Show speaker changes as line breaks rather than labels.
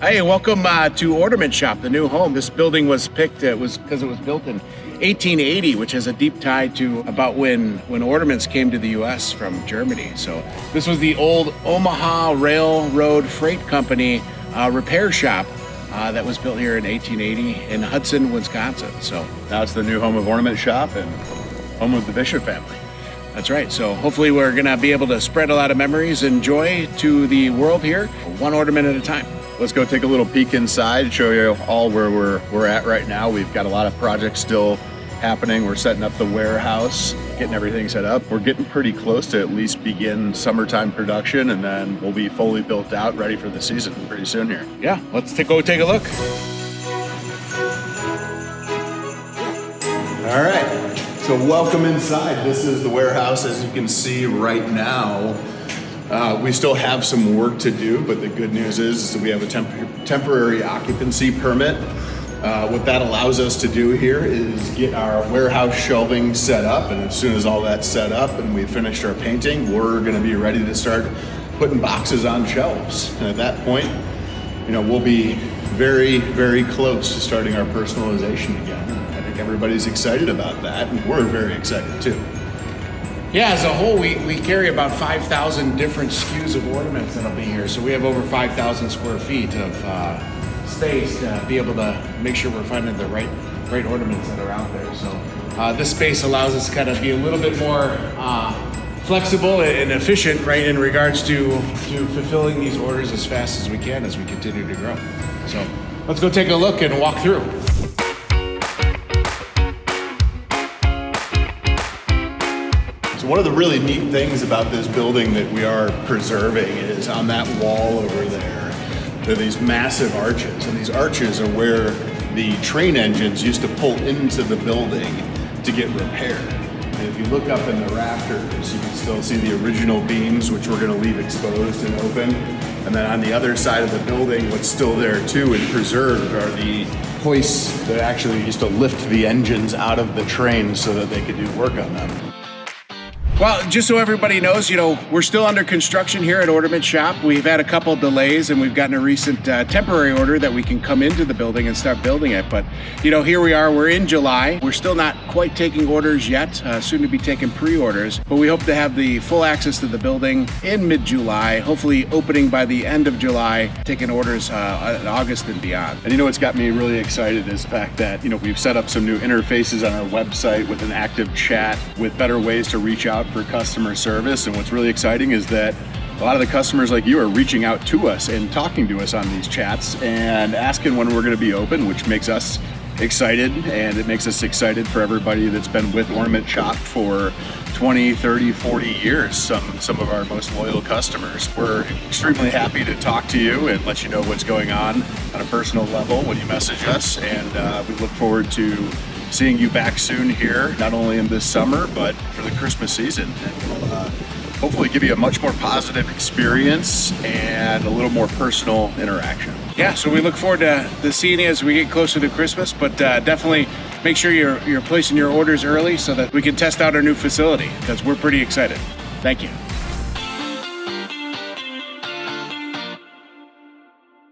Hey, welcome to Ornament Shop, the new home. This building was picked, it was because it was built in 1880, which has a deep tie to about when ornaments came to the US from Germany. So this was the old Omaha Railroad Freight Company repair shop that was built here in 1880 in Hudson, Wisconsin. So
now it's the new home of Ornament Shop and home of the Bishop family.
That's right. So hopefully we're going to be able to spread a lot of memories and joy to the world here, one ornament at a time.
Let's go take a little peek inside, show you all where we're at right now. We've got a lot of projects still happening. We're setting up the warehouse, getting everything set up. We're getting pretty close to at least begin summertime production, and then we'll be fully built out, ready for the season pretty soon here.
Yeah, let's go take a look.
All right, so welcome inside. This is the warehouse, as you can see right now. We still have some work to do, but the good news is that we have a temporary occupancy permit. What that allows us to do here is get our warehouse shelving set up, and as soon as all that's set up and we've finished our painting, we're gonna be ready to start putting boxes on shelves. And at that point, we'll be very, very close to starting our personalization again. I think everybody's excited about that, and we're very excited too.
Yeah, as a whole, we carry about 5,000 different SKUs of ornaments that'll be here. So we have over 5,000 square feet of space to be able to make sure we're finding the right ornaments that are out there. So this space allows us to kind of be a little bit more flexible and efficient, right, in regards to fulfilling these orders as fast as we can as we continue to grow. So let's go take a look and walk through.
So one of the really neat things about this building that we are preserving is on that wall over there are these massive arches, and these arches are where the train engines used to pull into the building to get repaired. And if you look up in the rafters, you can still see the original beams, which we're going to leave exposed and open. And then on the other side of the building, what's still there too and preserved are the hoists that actually used to lift the engines out of the train so that they could do work on them.
Well, just so everybody knows, we're still under construction here at Ornament Shop. We've had a couple delays, and we've gotten a recent temporary order that we can come into the building and start building it. But, here we are, we're in July. We're still not quite taking orders yet, soon to be taking pre-orders. But we hope to have the full access to the building in mid-July, hopefully opening by the end of July, taking orders in August and beyond.
And what's got me really excited is the fact that, we've set up some new interfaces on our website with an active chat with better ways to reach out for customer service. And what's really exciting is that a lot of the customers like you are reaching out to us and talking to us on these chats and asking when we're going to be open, which makes us excited, and it makes us excited for everybody that's been with Ornament Shop for 20, 30, 40 years, some of our most loyal customers. We're extremely happy to talk to you and let you know what's going on a personal level when you message us, and we look forward to seeing you back soon here, not only in this summer, but for the Christmas season. And we'll hopefully give you a much more positive experience and a little more personal interaction.
Yeah, so we look forward to seeing you as we get closer to Christmas, but definitely make sure you're placing your orders early so that we can test out our new facility, because we're pretty excited. Thank you.